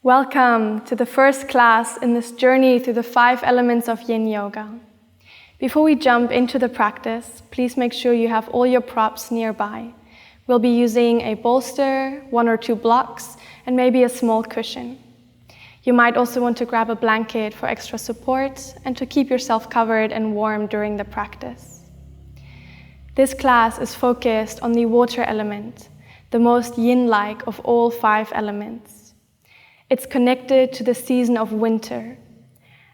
Welcome to the first class in this journey through the 5 elements of Yin Yoga. Before we jump into the practice, please make sure you have all your props nearby. We'll be using a bolster, 1 or 2 blocks, and maybe a small cushion. You might also want to grab a blanket for extra support and to keep yourself covered and warm during the practice. This class is focused on the water element, the most yin-like of all 5 elements. It's connected to the season of winter.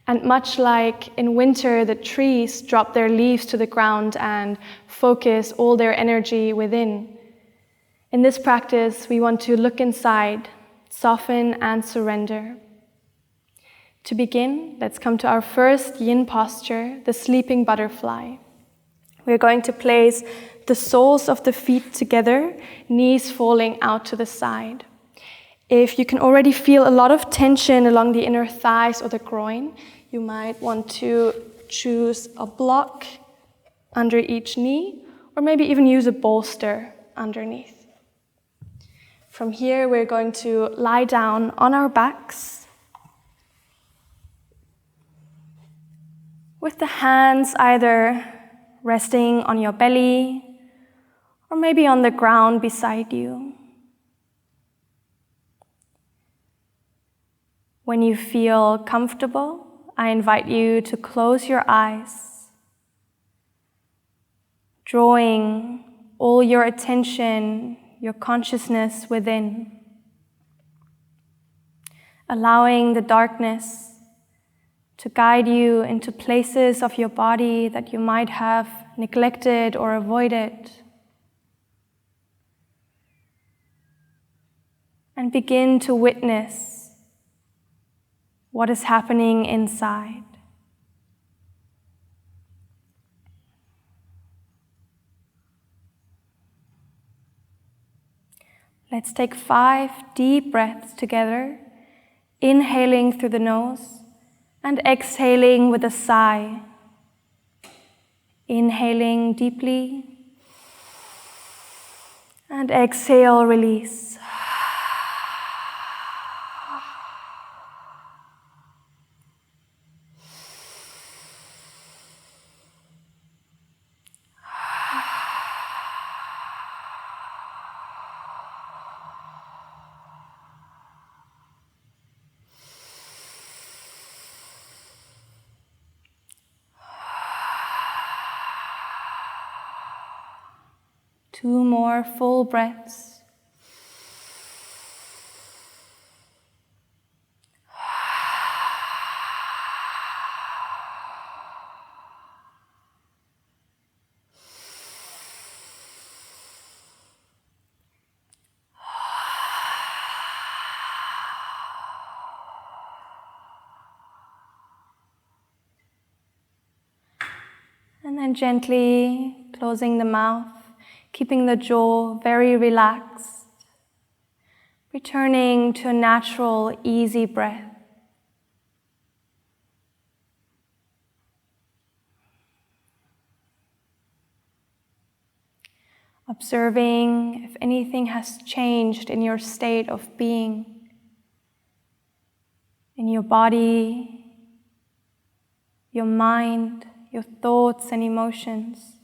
And much like in winter, the trees drop their leaves to the ground and focus all their energy within. In this practice, we want to look inside, soften and surrender. To begin, let's come to our first yin posture, the sleeping butterfly. We're going to place the soles of the feet together, knees falling out to the side. If you can already feel a lot of tension along the inner thighs or the groin, you might want to choose a block under each knee, or maybe even use a bolster underneath. From here, we're going to lie down on our backs, with the hands either resting on your belly, or maybe on the ground beside you. When you feel comfortable, I invite you to close your eyes, drawing all your attention, your consciousness within, allowing the darkness to guide you into places of your body that you might have neglected or avoided. And begin to witness what is happening inside. Let's take 5 deep breaths together, inhaling through the nose and exhaling with a sigh. Inhaling deeply and exhale, release. Two more full breaths. And then gently closing the mouth, keeping the jaw very relaxed, returning to a natural, easy breath. Observing if anything has changed in your state of being, in your body, your mind, your thoughts and emotions.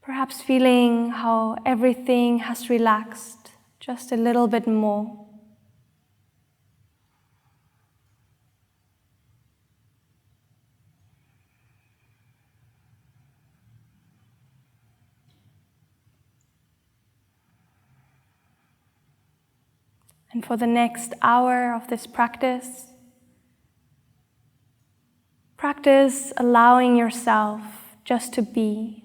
Perhaps feeling how everything has relaxed just a little bit more. And for the next hour of this practice allowing yourself just to be.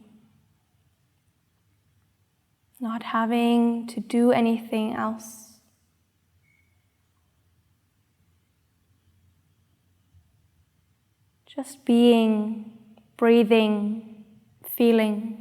Not having to do anything else. Just being, breathing, feeling.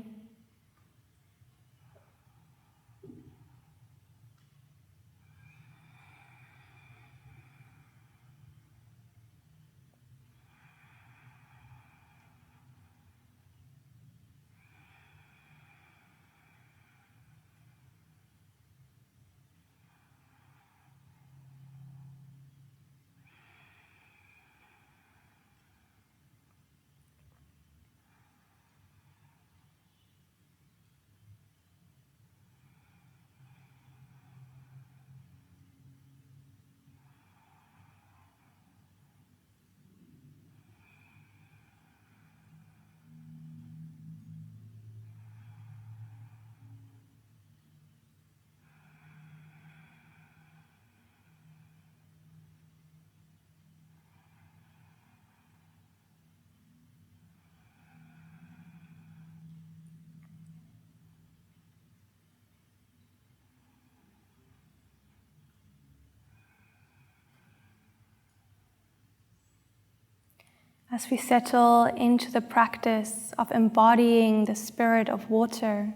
as we settle into the practice of embodying the spirit of water,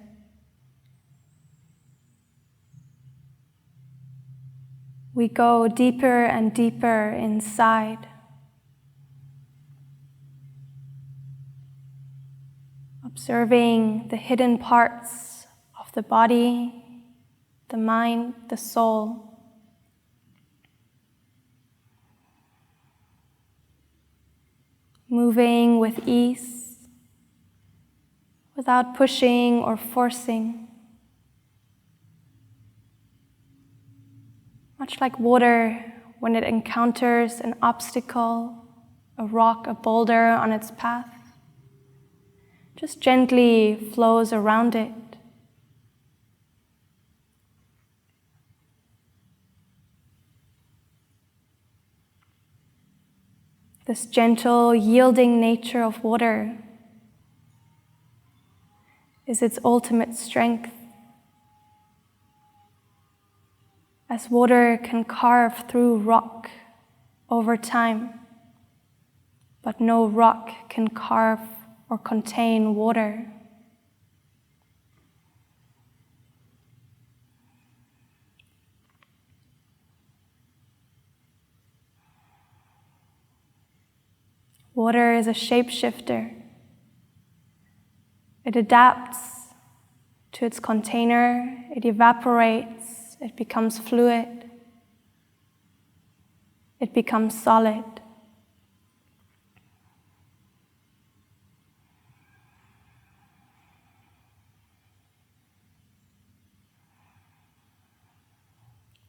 we go deeper and deeper inside, observing the hidden parts of the body, the mind, the soul. Moving with ease, without pushing or forcing. Much like water when it encounters an obstacle, a rock, a boulder on its path, just gently flows around it. This gentle, yielding nature of water is its ultimate strength, as water can carve through rock over time, but no rock can carve or contain water. Water is a shapeshifter. It adapts to its container, it evaporates, it becomes fluid, it becomes solid.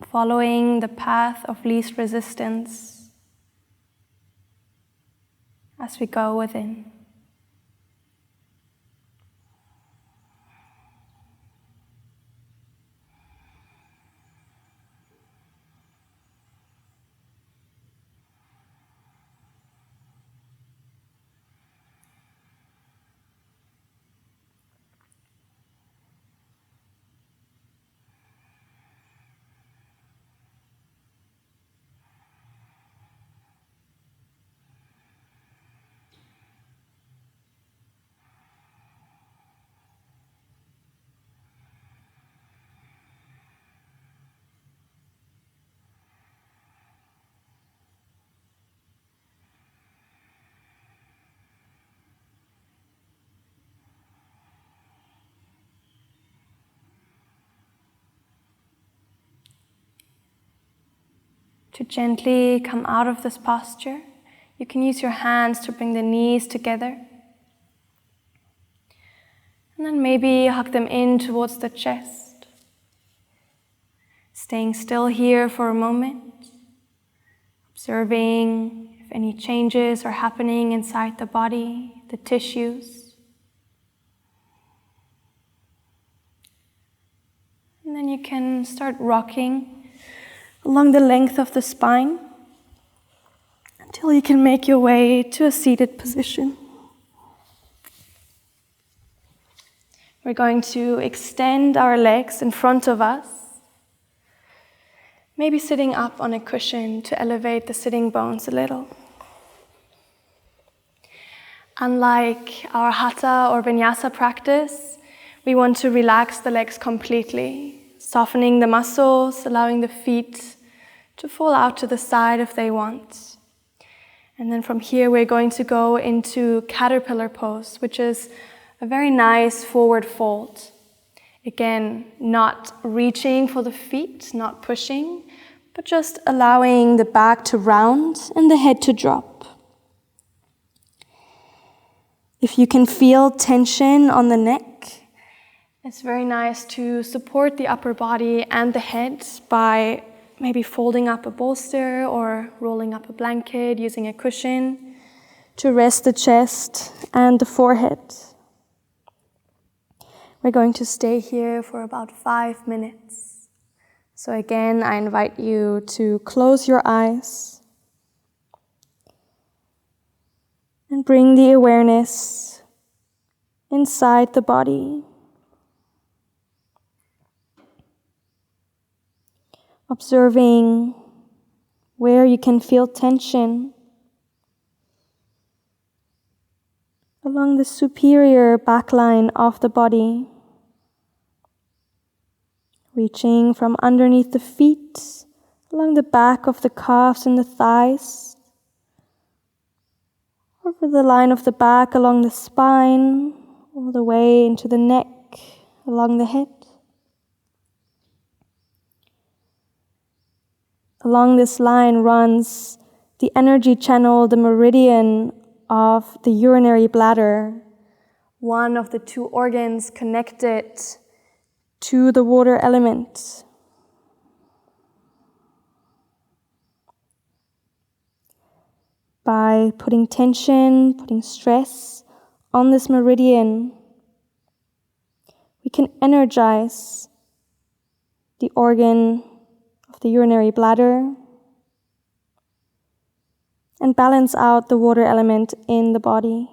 Following the path of least resistance as we go within. To gently come out of this posture, you can use your hands to bring the knees together. And then maybe hug them in towards the chest. Staying still here for a moment, observing if any changes are happening inside the body, the tissues. And then you can start rocking along the length of the spine until you can make your way to a seated position. We're going to extend our legs in front of us, maybe sitting up on a cushion to elevate the sitting bones a little. Unlike our hatha or vinyasa practice, we want to relax the legs completely, softening the muscles, allowing the feet to fall out to the side if they want. And then from here we're going to go into caterpillar pose, which is a very nice forward fold. Again, not reaching for the feet, not pushing, but just allowing the back to round and the head to drop. If you can feel tension on the neck, it's very nice to support the upper body and the head by maybe folding up a bolster or rolling up a blanket, using a cushion to rest the chest and the forehead. We're going to stay here for about 5 minutes. So again, I invite you to close your eyes and bring the awareness inside the body. Observing where you can feel tension. along the superior back line of the body, reaching from underneath the feet, along the back of the calves and the thighs, over the line of the back, along the spine, all the way into the neck, along the head. Along this line runs the energy channel, the meridian of the urinary bladder, one of the two organs connected to the water element. By putting tension, putting stress on this meridian, we can energize the organ of the urinary bladder and balance out the water element in the body.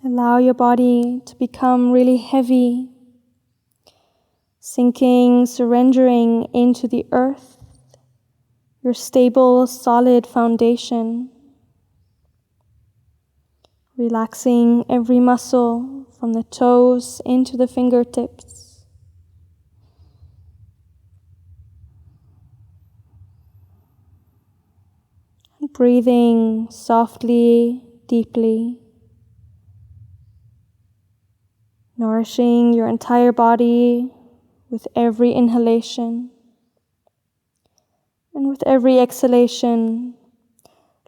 Allow your body to become really heavy, sinking, surrendering into the earth, your stable, solid foundation. Relaxing every muscle from the toes into the fingertips. And breathing softly, deeply. Nourishing your entire body with every inhalation. And with every exhalation,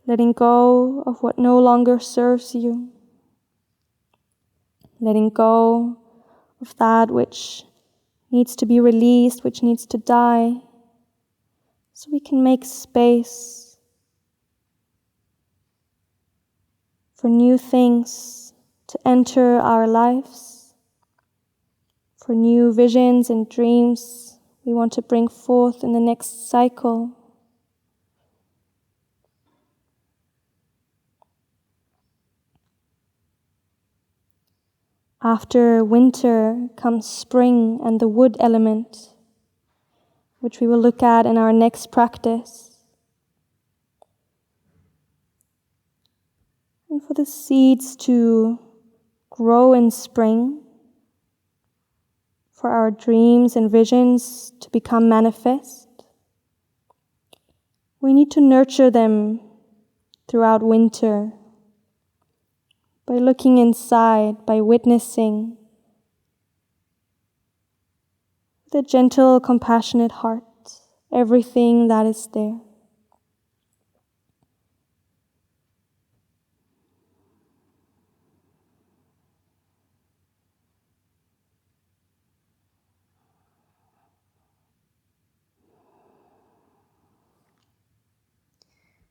letting go of what no longer serves you. Letting go of that which needs to be released, which needs to die, so we can make space for new things to enter our lives, for new visions and dreams we want to bring forth in the next cycle. After winter comes spring and the wood element, which we will look at in our next practice. And for the seeds to grow in spring, for our dreams and visions to become manifest, we need to nurture them throughout winter by looking inside, by witnessing with a gentle, compassionate heart everything that is there.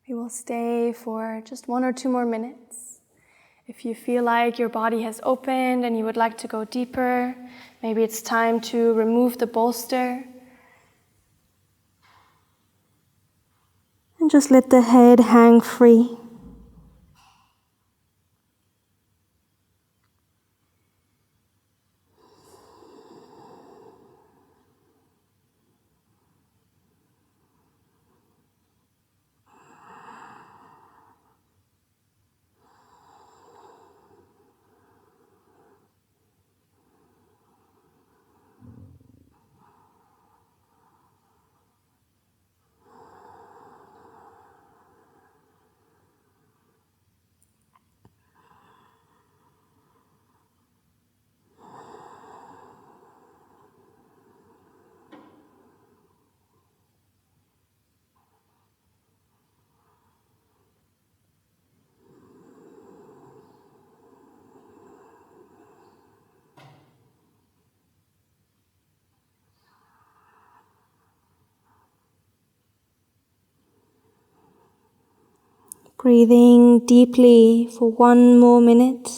We will stay for just 1 or 2 more minutes. If you feel like your body has opened and you would like to go deeper, maybe it's time to remove the bolster. And just let the head hang free. Breathing deeply for 1 more minute.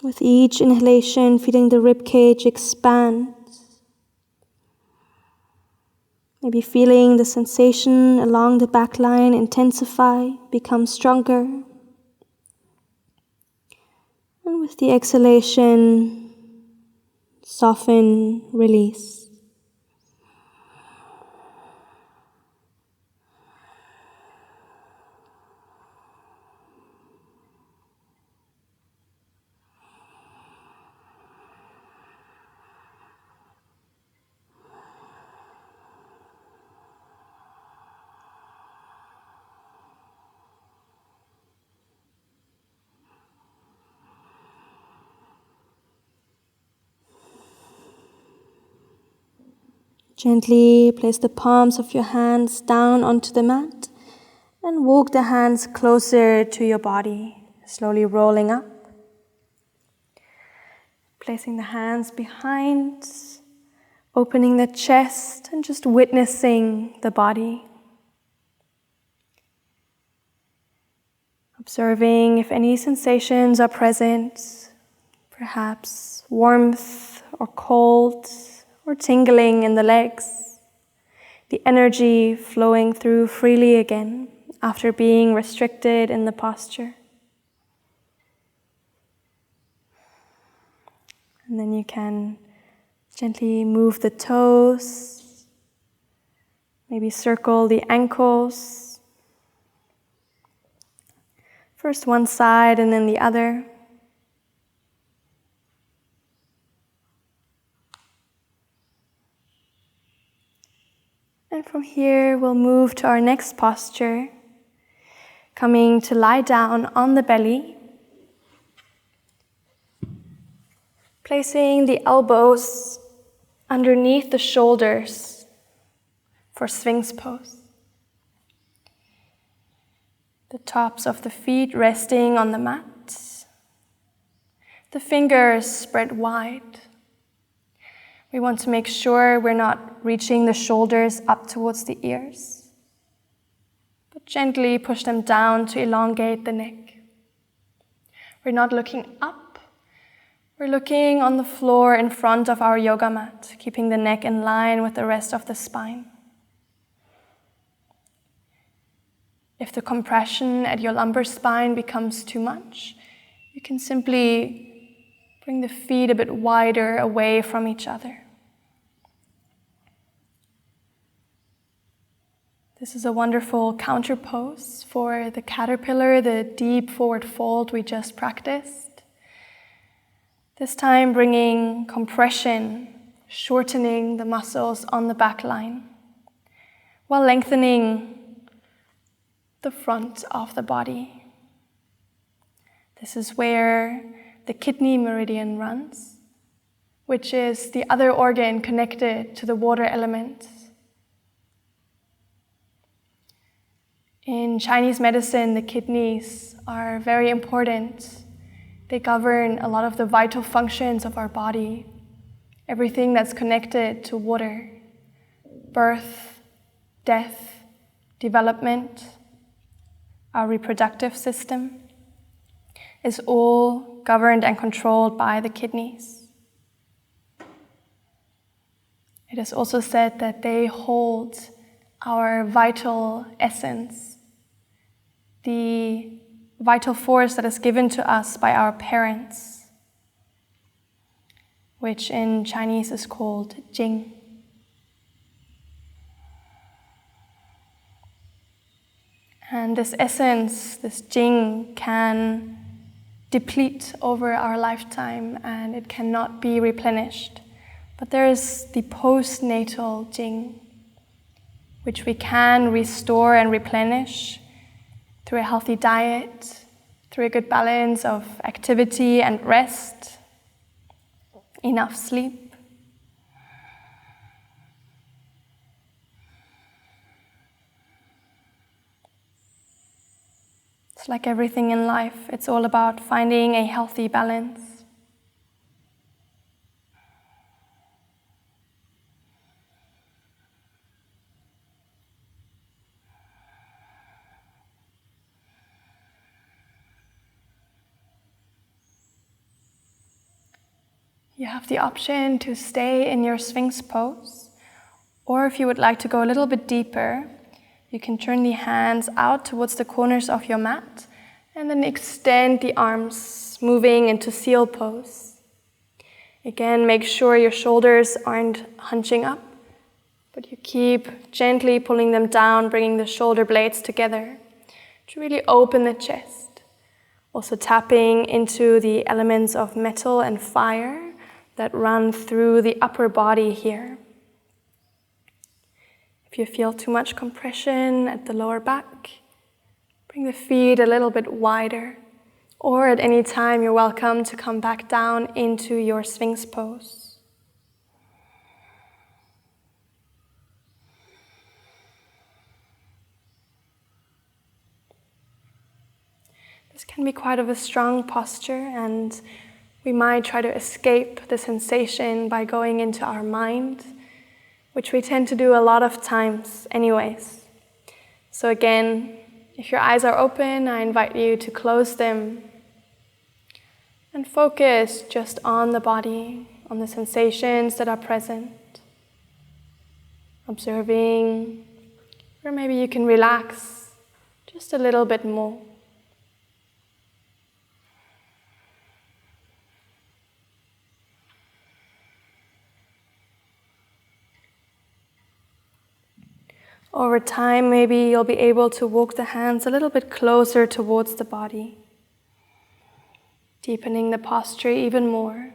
With each inhalation, feeling the ribcage expand. Maybe feeling the sensation along the back line intensify, become stronger. And with the exhalation, soften, release. Gently place the palms of your hands down onto the mat and walk the hands closer to your body, slowly rolling up. Placing the hands behind, opening the chest and just witnessing the body. Observing if any sensations are present, perhaps warmth or cold or tingling in the legs, the energy flowing through freely again after being restricted in the posture. And then you can gently move the toes, maybe circle the ankles. First one side and then the other. And from here, we'll move to our next posture, coming to lie down on the belly, placing the elbows underneath the shoulders for Sphinx pose. The tops of the feet resting on the mat, the fingers spread wide. We want to make sure we're not reaching the shoulders up towards the ears, but gently push them down to elongate the neck. We're not looking up, we're looking on the floor in front of our yoga mat, keeping the neck in line with the rest of the spine. If the compression at your lumbar spine becomes too much, you can simply bring the feet a bit wider away from each other. This is a wonderful counter pose for the caterpillar, the deep forward fold we just practiced. This time bringing compression, shortening the muscles on the back line, while lengthening the front of the body. This is where the kidney meridian runs, which is the other organ connected to the water element. In Chinese medicine, the kidneys are very important. They govern a lot of the vital functions of our body, everything that's connected to water, birth, death, development, our reproductive system is all governed and controlled by the kidneys. It is also said that they hold our vital essence, the vital force that is given to us by our parents, which in Chinese is called Jing. And this essence, this Jing, can deplete over our lifetime and it cannot be replenished. But there is the postnatal Jing, which we can restore and replenish through a healthy diet, through a good balance of activity and rest, enough sleep. It's like everything in life, it's all about finding a healthy balance. You have the option to stay in your Sphinx pose, or if you would like to go a little bit deeper, you can turn the hands out towards the corners of your mat and then extend the arms, moving into seal pose. Again, make sure your shoulders aren't hunching up, but you keep gently pulling them down, bringing the shoulder blades together to really open the chest. Also tapping into the elements of metal and fire that run through the upper body here. If you feel too much compression at the lower back, bring the feet a little bit wider, or at any time you're welcome to come back down into your Sphinx pose. This can be quite of a strong posture, and we might try to escape the sensation by going into our mind, which we tend to do a lot of times anyways. So again, if your eyes are open, I invite you to close them and focus just on the body, on the sensations that are present, observing, or maybe you can relax just a little bit more. Over time, maybe you'll be able to walk the hands a little bit closer towards the body, deepening the posture even more.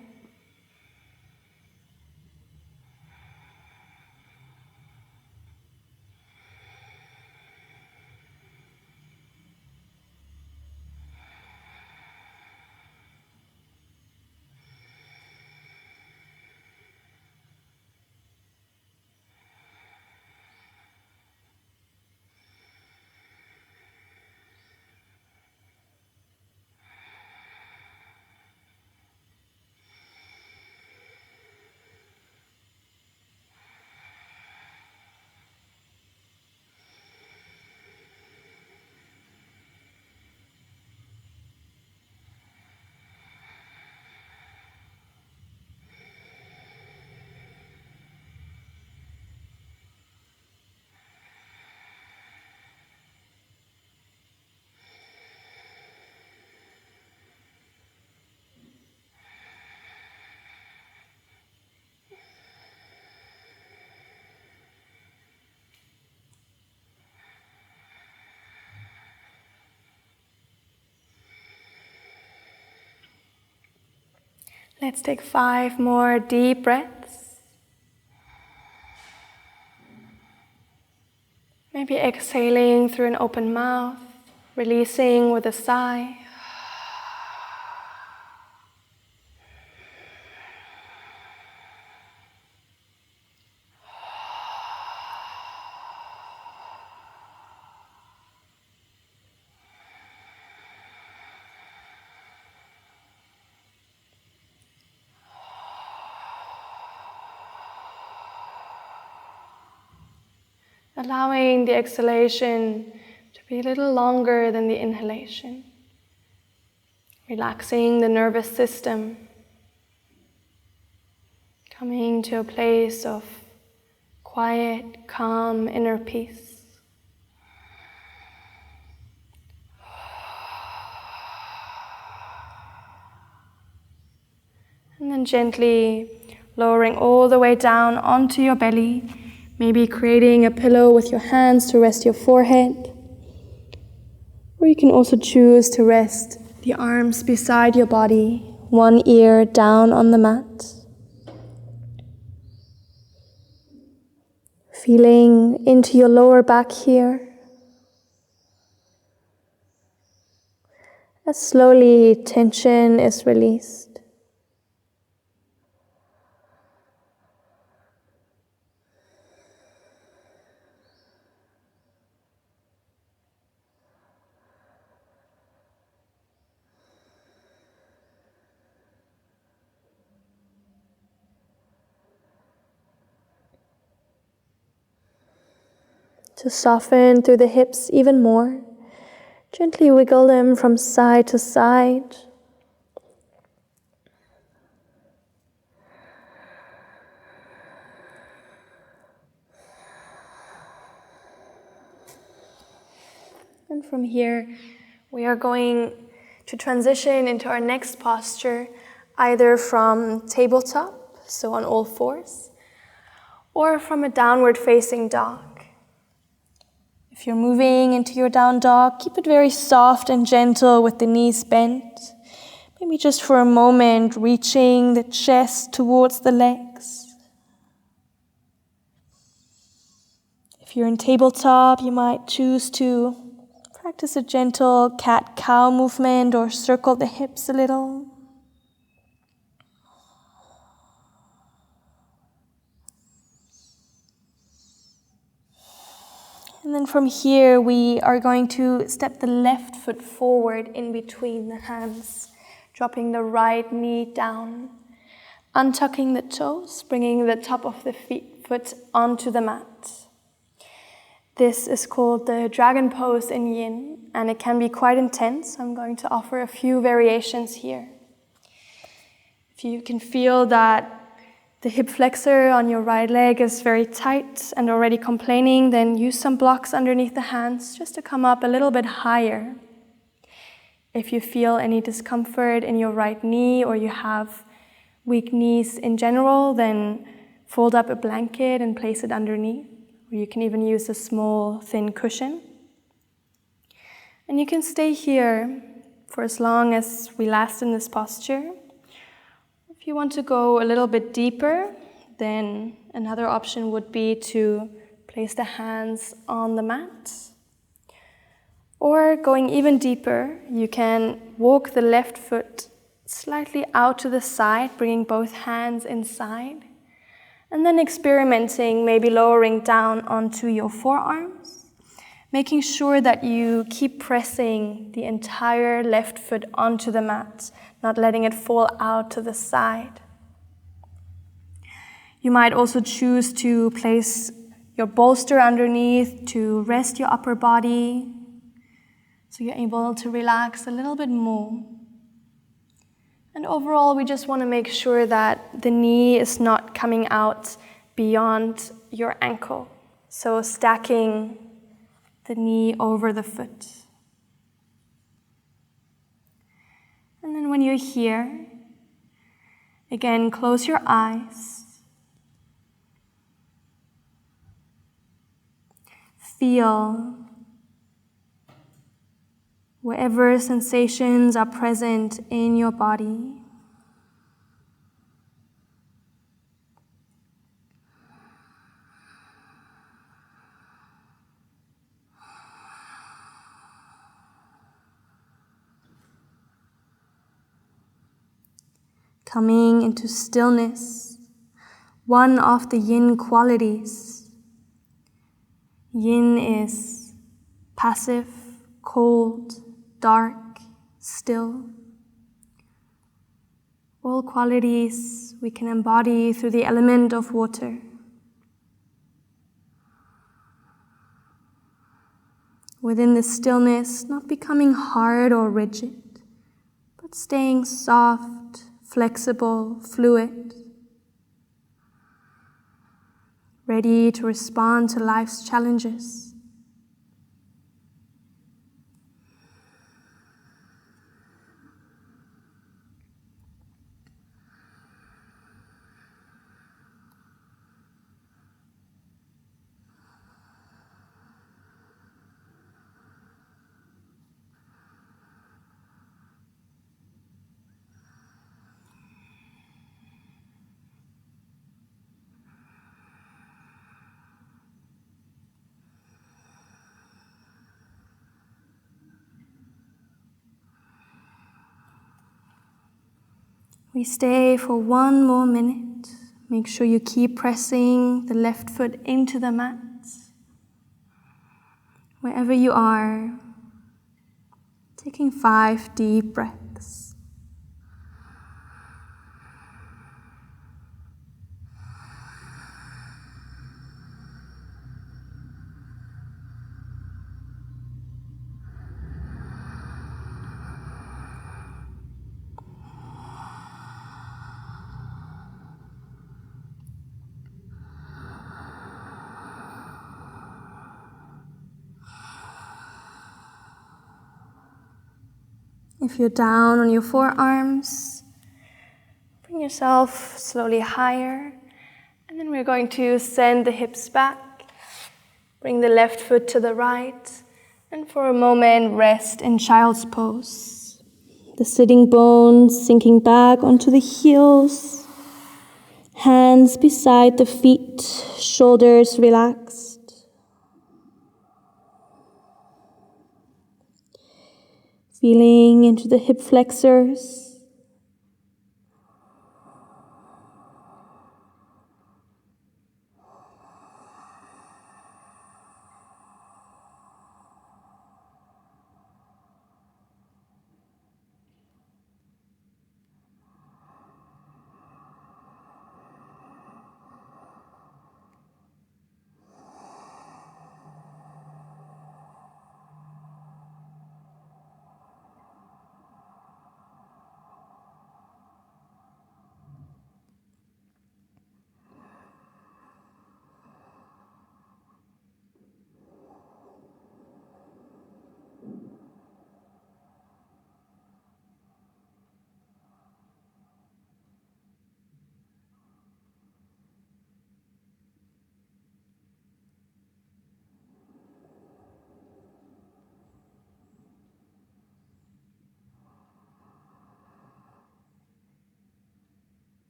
Let's take 5 more deep breaths. Maybe exhaling through an open mouth, releasing with a sigh. Allowing the exhalation to be a little longer than the inhalation. Relaxing the nervous system. Coming to a place of quiet, calm, inner peace. And then gently lowering all the way down onto your belly. Maybe creating a pillow with your hands to rest your forehead. Or you can also choose to rest the arms beside your body, one ear down on the mat. Feeling into your lower back here. As slowly tension is released. To soften through the hips even more, gently wiggle them from side to side. from here, we are going to transition into our next posture, either from tabletop, so on all fours, or from a downward facing dog. If you're moving into your down dog, keep it very soft and gentle with the knees bent. Maybe just for a moment, reaching the chest towards the legs. If you're in tabletop, you might choose to practice a gentle cat-cow movement or circle the hips a little. And then from here, we are going to step the left foot forward in between the hands, dropping the right knee down, untucking the toes, bringing the top of the foot onto the mat. This is called the dragon pose in yin, and it can be quite intense. I'm going to offer a few variations here. If you can feel that the hip flexor on your right leg is very tight and already complaining, then use some blocks underneath the hands just to come up a little bit higher. If you feel any discomfort in your right knee or you have weak knees in general, then fold up a blanket and place it underneath. Or you can even use a small, thin cushion. And you can stay here for as long as we last in this posture. If you want to go a little bit deeper, then another option would be to place the hands on the mat. Or going even deeper, you can walk the left foot slightly out to the side, bringing both hands inside. And then experimenting, maybe lowering down onto your forearms, making sure that you keep pressing the entire left foot onto the mat, not letting it fall out to the side. You might also choose to place your bolster underneath to rest your upper body, so you're able to relax a little bit more. And overall, we just want to make sure that the knee is not coming out beyond your ankle. So stacking the knee over the foot. And then when you're here, again, close your eyes. Feel whatever sensations are present in your body. Coming into stillness, one of the yin qualities. Yin is passive, cold, dark, still. All qualities we can embody through the element of water. Within the stillness, not becoming hard or rigid, but staying soft, flexible, fluid, ready to respond to life's challenges. We stay for one more minute. Make sure you keep pressing the left foot into the mat. Wherever you are, taking 5 deep breaths. If you're down on your forearms, bring yourself slowly higher. And then we're going to send the hips back. Bring the left foot to the right. And for a moment, rest in child's pose. The sitting bones sinking back onto the heels. Hands beside the feet, shoulders relaxed. Feeling into the hip flexors.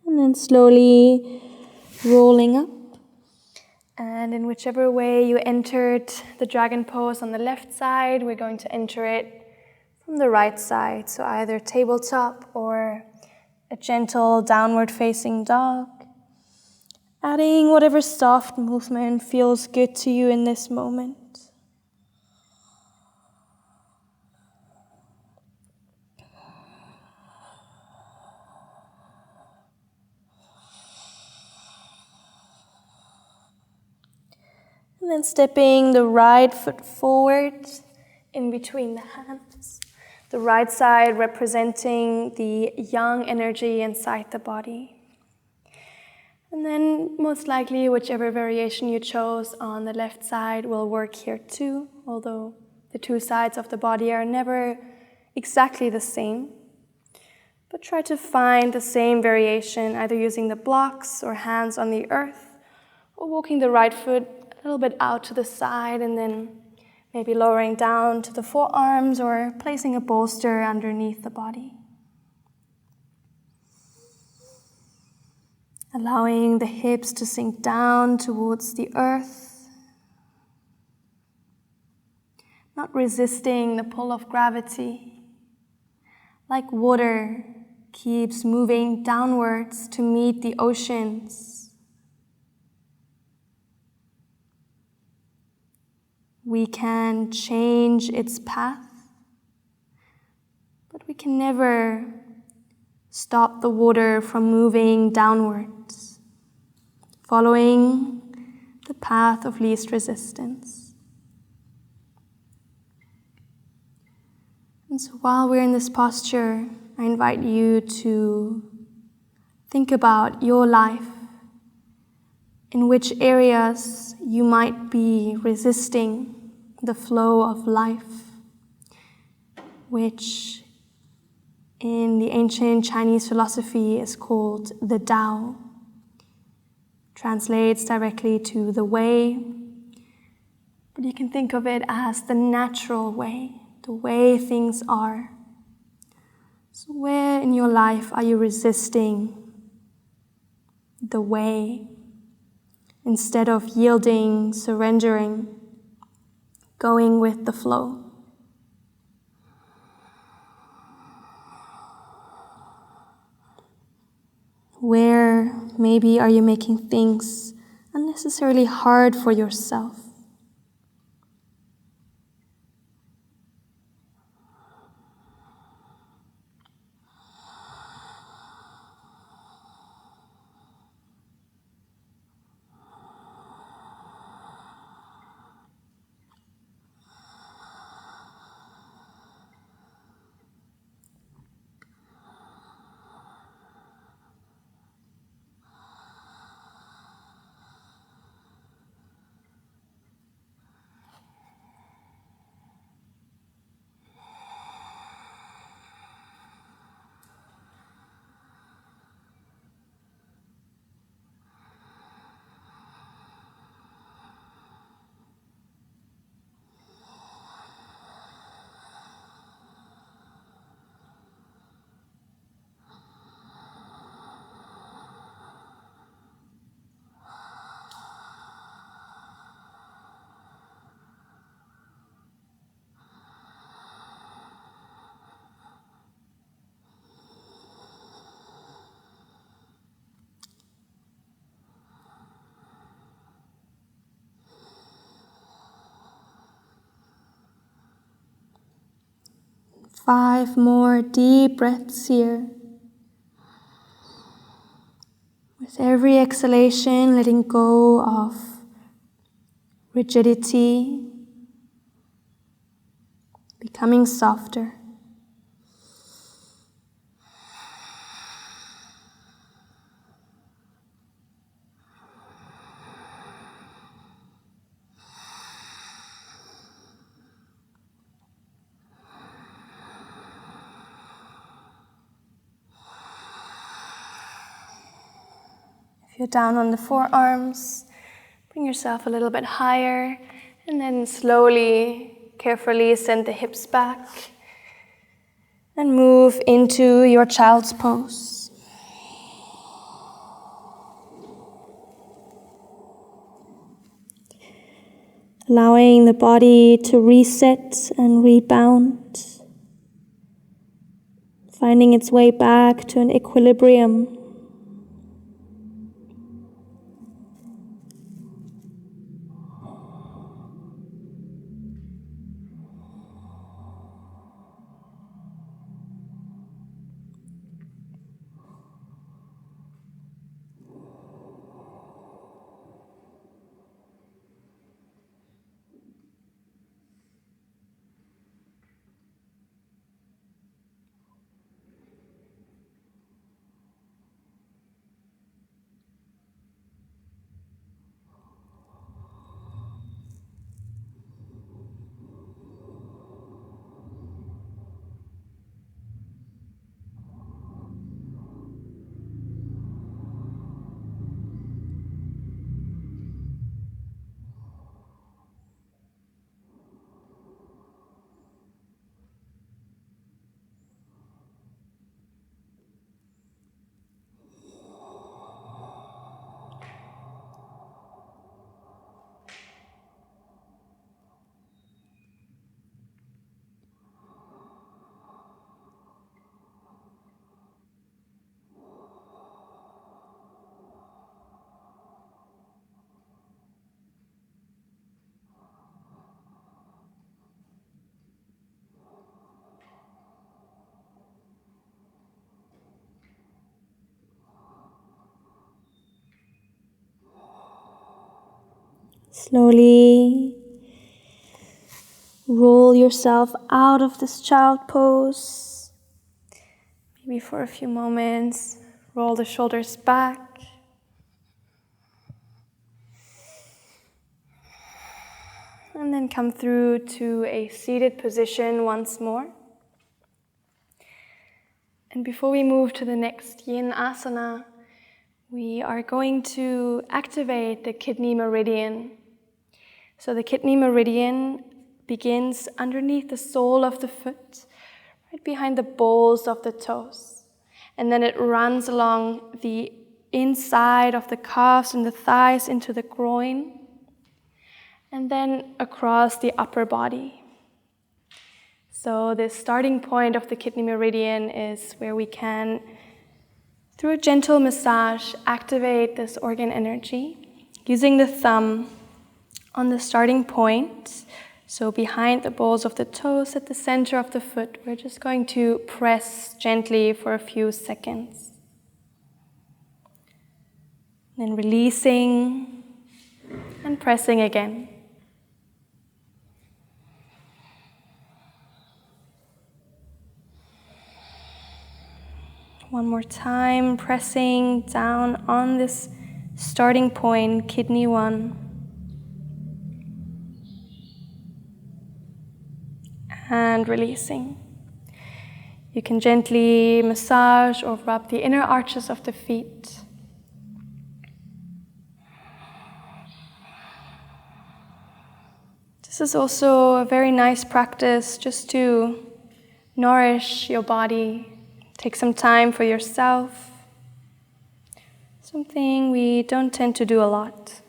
And then slowly rolling up. And in whichever way you entered the dragon pose on the left side, we're going to enter it from the right side. So either tabletop or a gentle downward facing dog. Adding whatever soft movement feels good to you in this moment. And then stepping the right foot forward in between the hands. The right side representing the yang energy inside the body. And then most likely whichever variation you chose on the left side will work here too, although the two sides of the body are never exactly the same. But try to find the same variation either using the blocks or hands on the earth, or walking the right foot a little bit out to the side and then maybe lowering down to the forearms or placing a bolster underneath the body. Allowing the hips to sink down towards the earth. Not resisting the pull of gravity. Like water keeps moving downwards to meet the oceans. We can change its path, but we can never stop the water from moving downwards, following the path of least resistance. And so while we're in this posture, I invite you to think about your life, in which areas you might be resisting the flow of life, which in the ancient Chinese philosophy is called the Tao. Translates directly to the way, but you can think of it as the natural way, the way things are. So where in your life are you resisting the way instead of yielding, surrendering, going with the flow? Where maybe are you making things unnecessarily hard for yourself? 5 more deep breaths here. With every exhalation, letting go of rigidity, becoming softer. If you're down on the forearms, bring yourself a little bit higher, and then slowly, carefully send the hips back and move into your child's pose. Allowing the body to reset and rebound, finding its way back to an equilibrium. Slowly roll yourself out of this child pose. Maybe for a few moments, roll the shoulders back. And then come through to a seated position once more. And before we move to the next yin asana, we are going to activate the kidney meridian. So the kidney meridian begins underneath the sole of the foot, right behind the balls of the toes. And then it runs along the inside of the calves and the thighs into the groin, and then across the upper body. So the starting point of the kidney meridian is where we can, through a gentle massage, activate this organ energy using the thumb on the starting point. So behind the balls of the toes at the center of the foot, we're just going to press gently for a few seconds. Then releasing and pressing again. One more time, pressing down on this starting point, kidney 1. And releasing. You can gently massage or rub the inner arches of the feet. This is also a very nice practice just to nourish your body. Take some time for yourself. Something we don't tend to do a lot.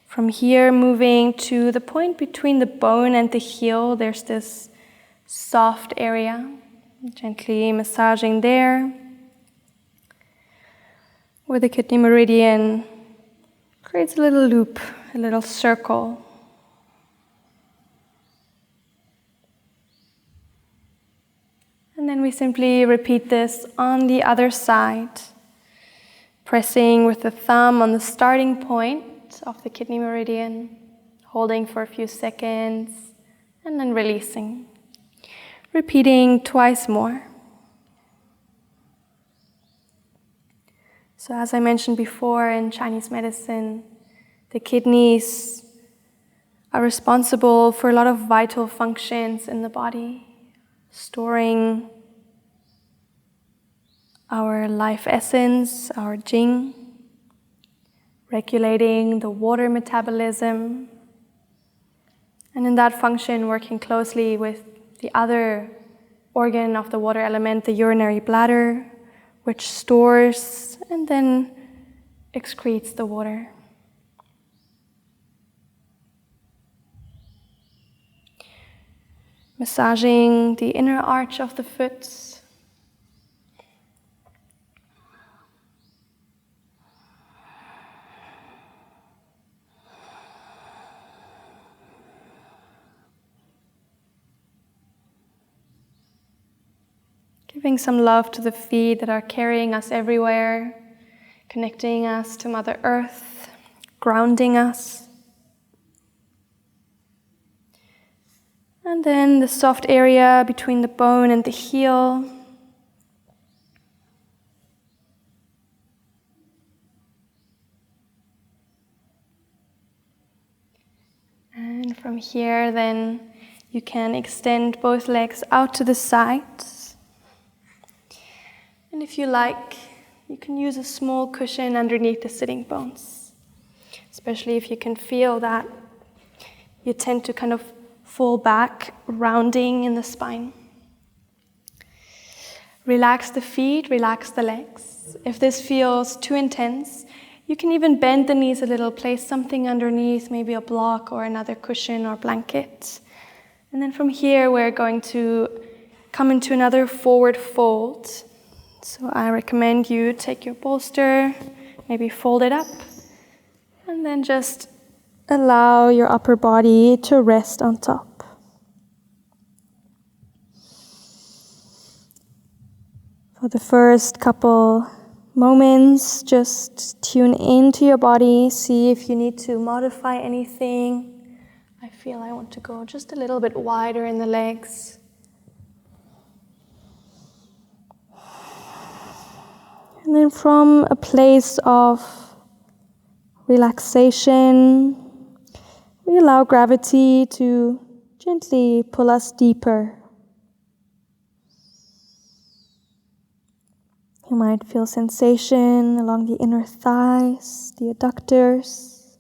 From here, moving to the point between the bone and the heel, there's this soft area. Gently massaging there, where the kidney meridian creates a little loop, a little circle. then we simply repeat this on the other side, pressing with the thumb on the starting point of the kidney meridian, holding for a few seconds, and then releasing. Repeating twice more. So as I mentioned before, in Chinese medicine, the kidneys are responsible for a lot of vital functions in the body, storing our life essence, our jing, regulating the water metabolism, and in that function working closely with the other organ of the water element, the urinary bladder, which stores and then excretes the water. Massaging the inner arch of the foot. Giving some love to the feet that are carrying us everywhere, connecting us to Mother Earth, grounding us. And then the soft area between the bone and the heel. And from here, then you can extend both legs out to the sides. And if you like, you can use a small cushion underneath the sitting bones, especially if you can feel that you tend to kind of fall back, rounding in the spine. Relax the feet, relax the legs. If this feels too intense, you can even bend the knees a little, place something underneath, maybe a block or another cushion or blanket. And then from here, we're going to come into another forward fold. So I recommend you take your bolster, maybe fold it up, and then just allow your upper body to rest on top. For the first couple moments, just tune into your body, see if you need to modify anything. I feel I want to go just a little bit wider in the legs. And then from a place of relaxation, we allow gravity to gently pull us deeper. You might feel sensation along the inner thighs, the adductors,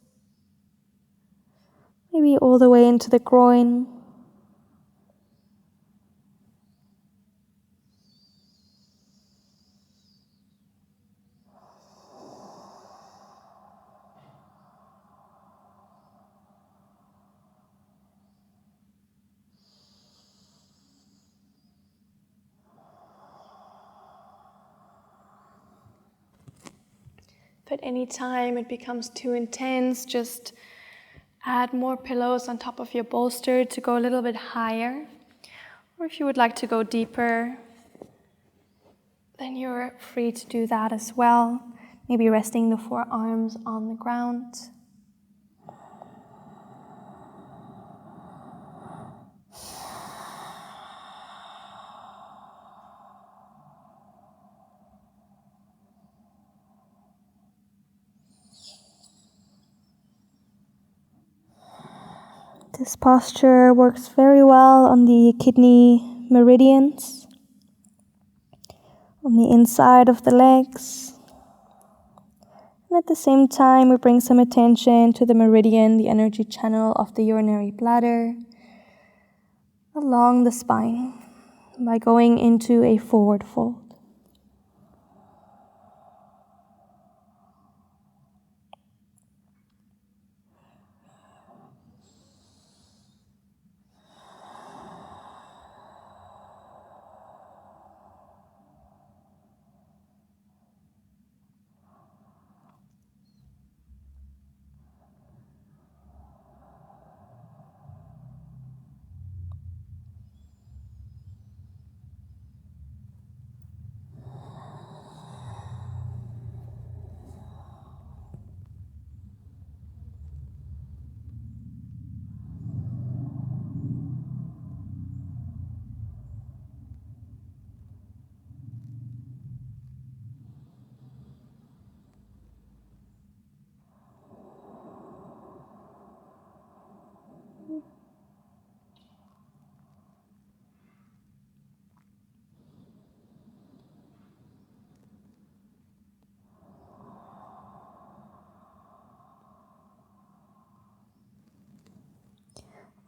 maybe all the way into the groin. If at any time it becomes too intense, just add more pillows on top of your bolster to go a little bit higher. Or if you would like to go deeper, then you're free to do that as well. Maybe resting the forearms on the ground. This posture works very well on the kidney meridians, on the inside of the legs. And at the same time, we bring some attention to the meridian, the energy channel of the urinary bladder, along the spine by going into a forward fold.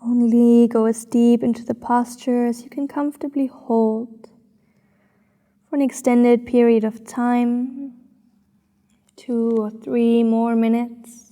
Only go as deep into the posture as you can comfortably hold for an extended period of time, 2 or 3 more minutes.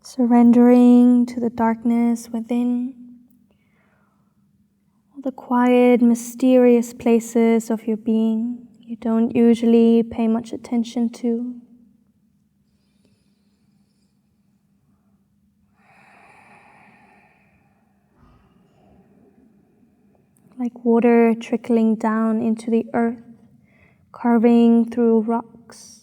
Surrendering to the darkness within, all the quiet, mysterious places of your being you don't usually pay much attention to. Like water trickling down into the earth, carving through rocks.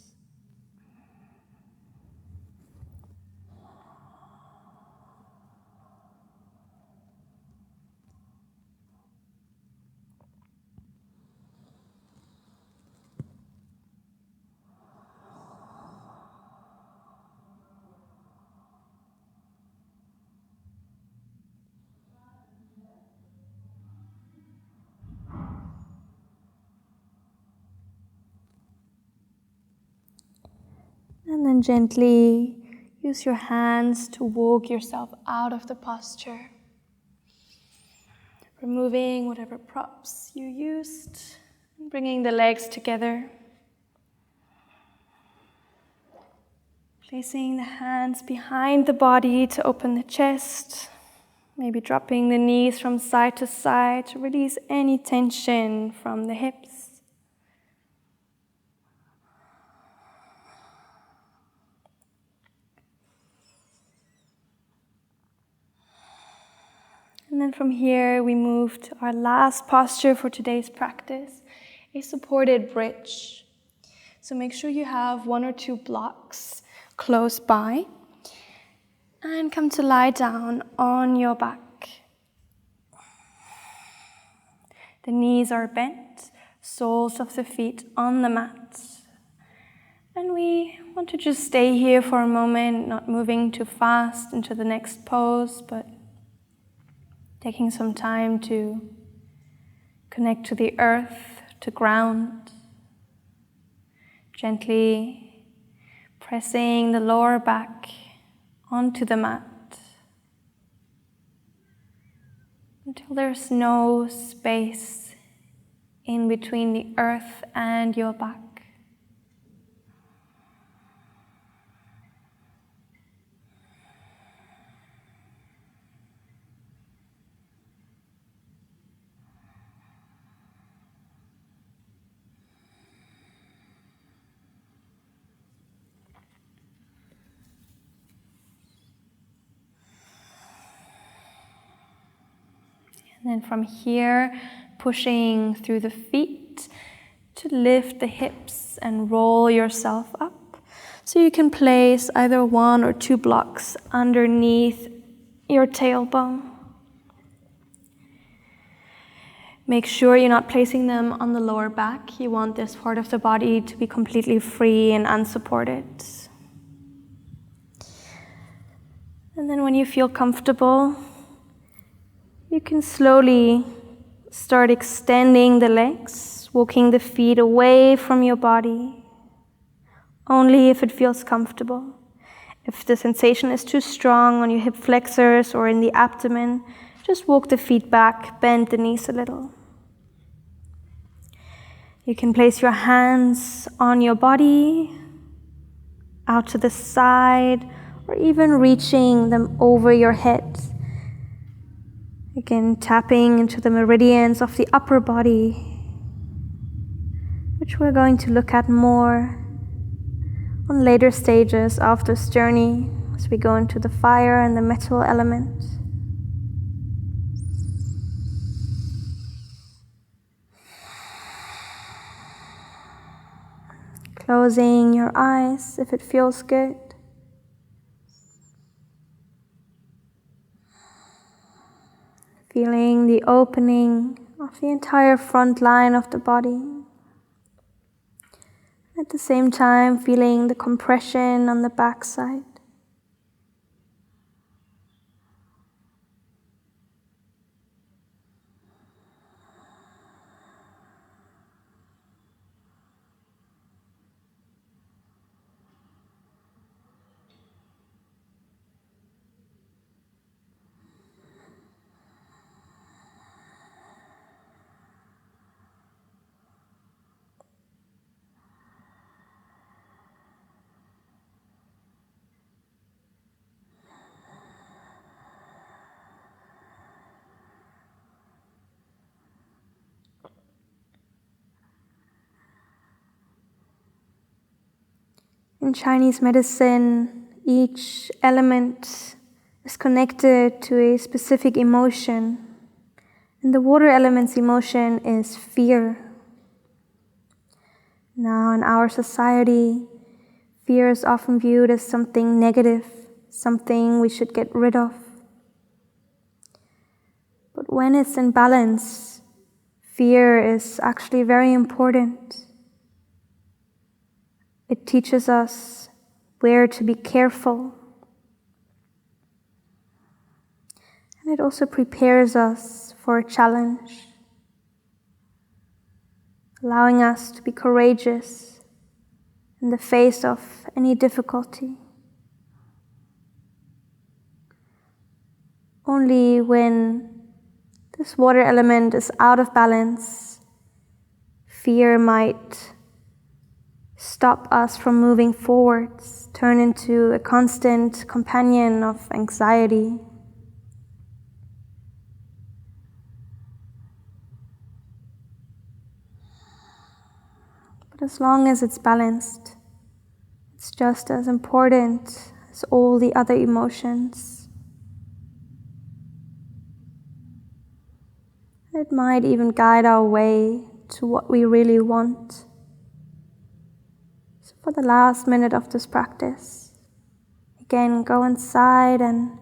And then gently use your hands to walk yourself out of the posture, removing whatever props you used, and bringing the legs together. Placing the hands behind the body to open the chest, maybe dropping the knees from side to side to release any tension from the hips. And then from here, we move to our last posture for today's practice, a supported bridge. So make sure you have 1 or 2 blocks close by, and come to lie down on your back. The knees are bent, soles of the feet on the mat. And we want to just stay here for a moment, not moving too fast into the next pose, but taking some time to connect to the earth, to ground. Gently pressing the lower back onto the mat until there's no space in between the earth and your back. And then from here, pushing through the feet to lift the hips and roll yourself up. So you can place either 1 or 2 blocks underneath your tailbone. Make sure you're not placing them on the lower back. You want this part of the body to be completely free and unsupported. And then when you feel comfortable, you can slowly start extending the legs, walking the feet away from your body, only if it feels comfortable. If the sensation is too strong on your hip flexors or in the abdomen, just walk the feet back, bend the knees a little. You can place your hands on your body, out to the side, or even reaching them over your head. Again, tapping into the meridians of the upper body, which we're going to look at more on later stages of this journey as we go into the fire and the metal element. Closing your eyes if it feels good. Feeling the opening of the entire front line of the body. At the same time, feeling the compression on the back side. In Chinese medicine, each element is connected to a specific emotion. And the water element's emotion is fear. Now, in our society, fear is often viewed as something negative, something we should get rid of. But when it's in balance, fear is actually very important. It teaches us where to be careful. And it also prepares us for a challenge, allowing us to be courageous in the face of any difficulty. Only when this water element is out of balance, fear might stop us from moving forwards, turn into a constant companion of anxiety. But as long as it's balanced, it's just as important as all the other emotions. It might even guide our way to what we really want. So for the last minute of this practice, again, go inside and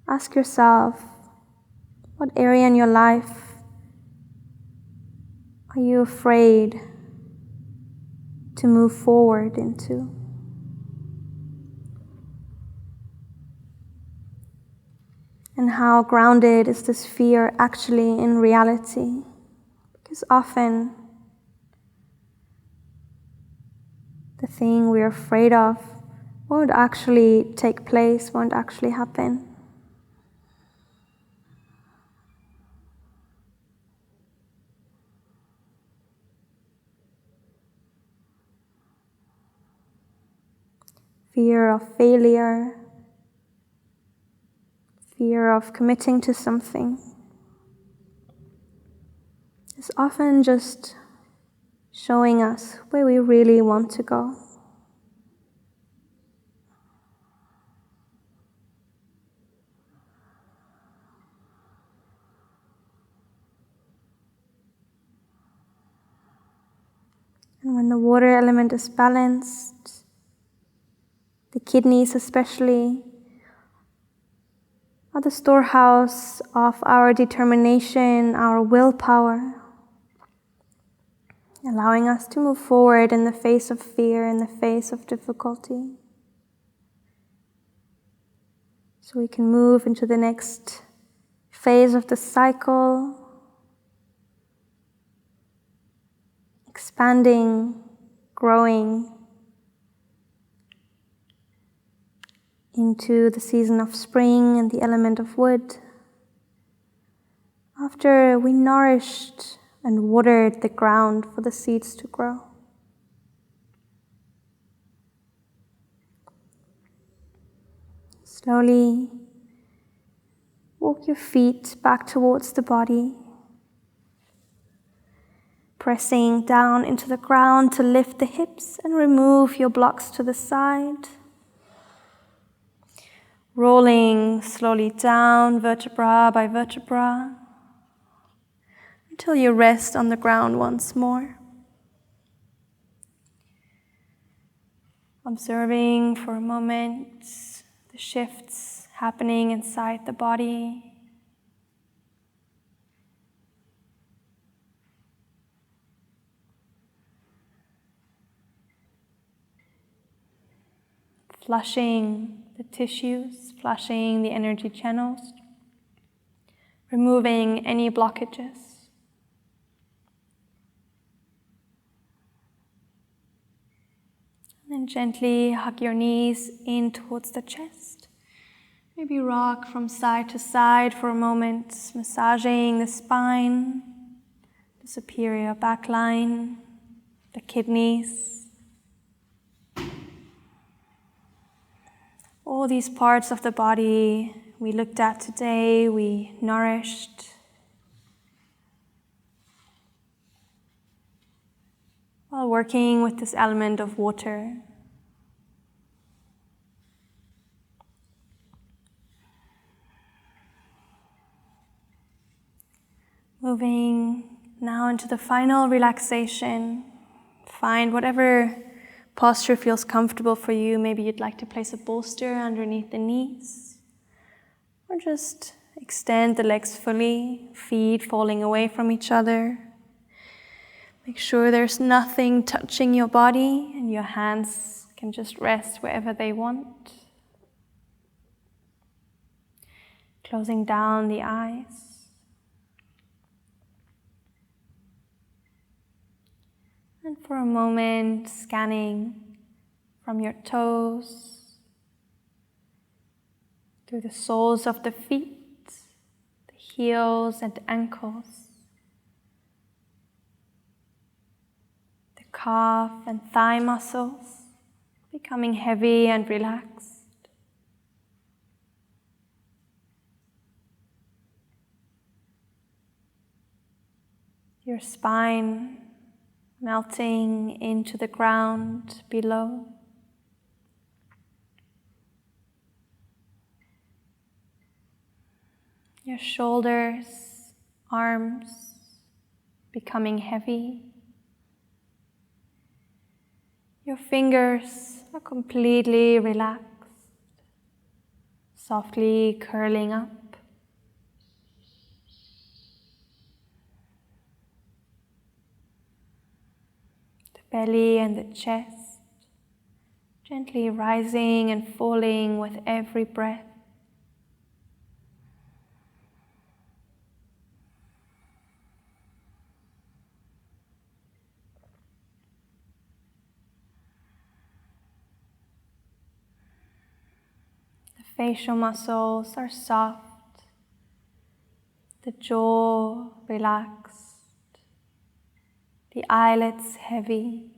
ask yourself, what area in your life are you afraid to move forward into? And how grounded is this fear actually in reality? Because often the thing we're afraid of won't actually take place, won't actually happen. Fear of failure, fear of committing to something is often just showing us where we really want to go. And when the water element is balanced, the kidneys especially are the storehouse of our determination, our willpower, allowing us to move forward in the face of fear, in the face of difficulty. So we can move into the next phase of the cycle, expanding, growing into the season of spring and the element of wood. After we nourished and watered the ground for the seeds to grow. Slowly Walk your feet back towards the body, pressing down into the ground to lift the hips and remove your blocks to the side. Rolling slowly down vertebra by vertebra until you rest on the ground once more. Observing for a moment the shifts happening inside the body. Flushing the tissues, flushing the energy channels, removing any blockages. And then gently hug your knees in towards the chest. Maybe rock from side to side for a moment, massaging the spine, the superior back line, the kidneys. All these parts of the body we looked at today, we nourished. While working with this element of water. Moving now into the final relaxation. Find whatever posture feels comfortable for you. Maybe you'd like to place a bolster underneath the knees. Or just extend the legs fully, feet falling away from each other. Make sure there's nothing touching your body and your hands can just rest wherever they want. Closing down the eyes. And for a moment, scanning from your toes, through the soles of the feet, the heels and ankles, the calf and thigh muscles, becoming heavy and relaxed. Your spine melting into the ground below. Your shoulders, arms becoming heavy. Your fingers are completely relaxed, softly curling up. Belly and the chest, gently rising and falling with every breath. The facial muscles are soft, the jaw relaxed. The eyelids heavy.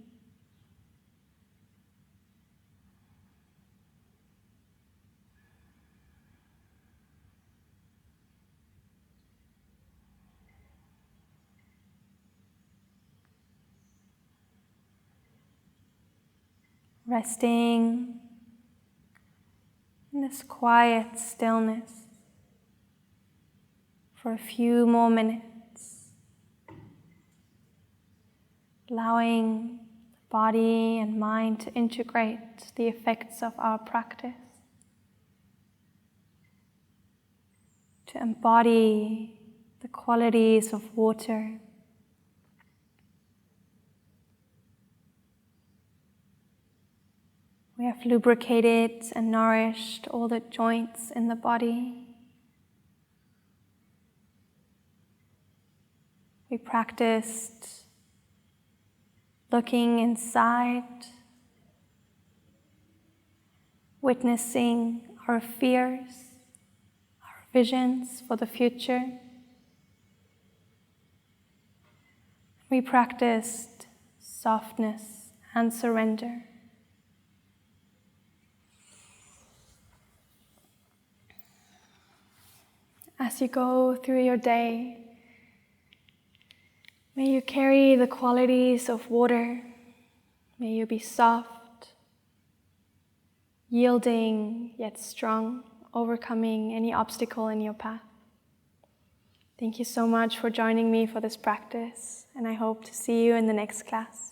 Resting in this quiet stillness for a few more minutes. Allowing the body and mind to integrate the effects of our practice, to embody the qualities of water. We have lubricated and nourished all the joints in the body. We practiced looking inside, witnessing our fears, our visions for the future. We practiced softness and surrender. as you go through your day, may you carry the qualities of water. May you be soft, yielding yet strong, overcoming any obstacle in your path. Thank you so much for joining me for this practice, and I hope to see you in the next class.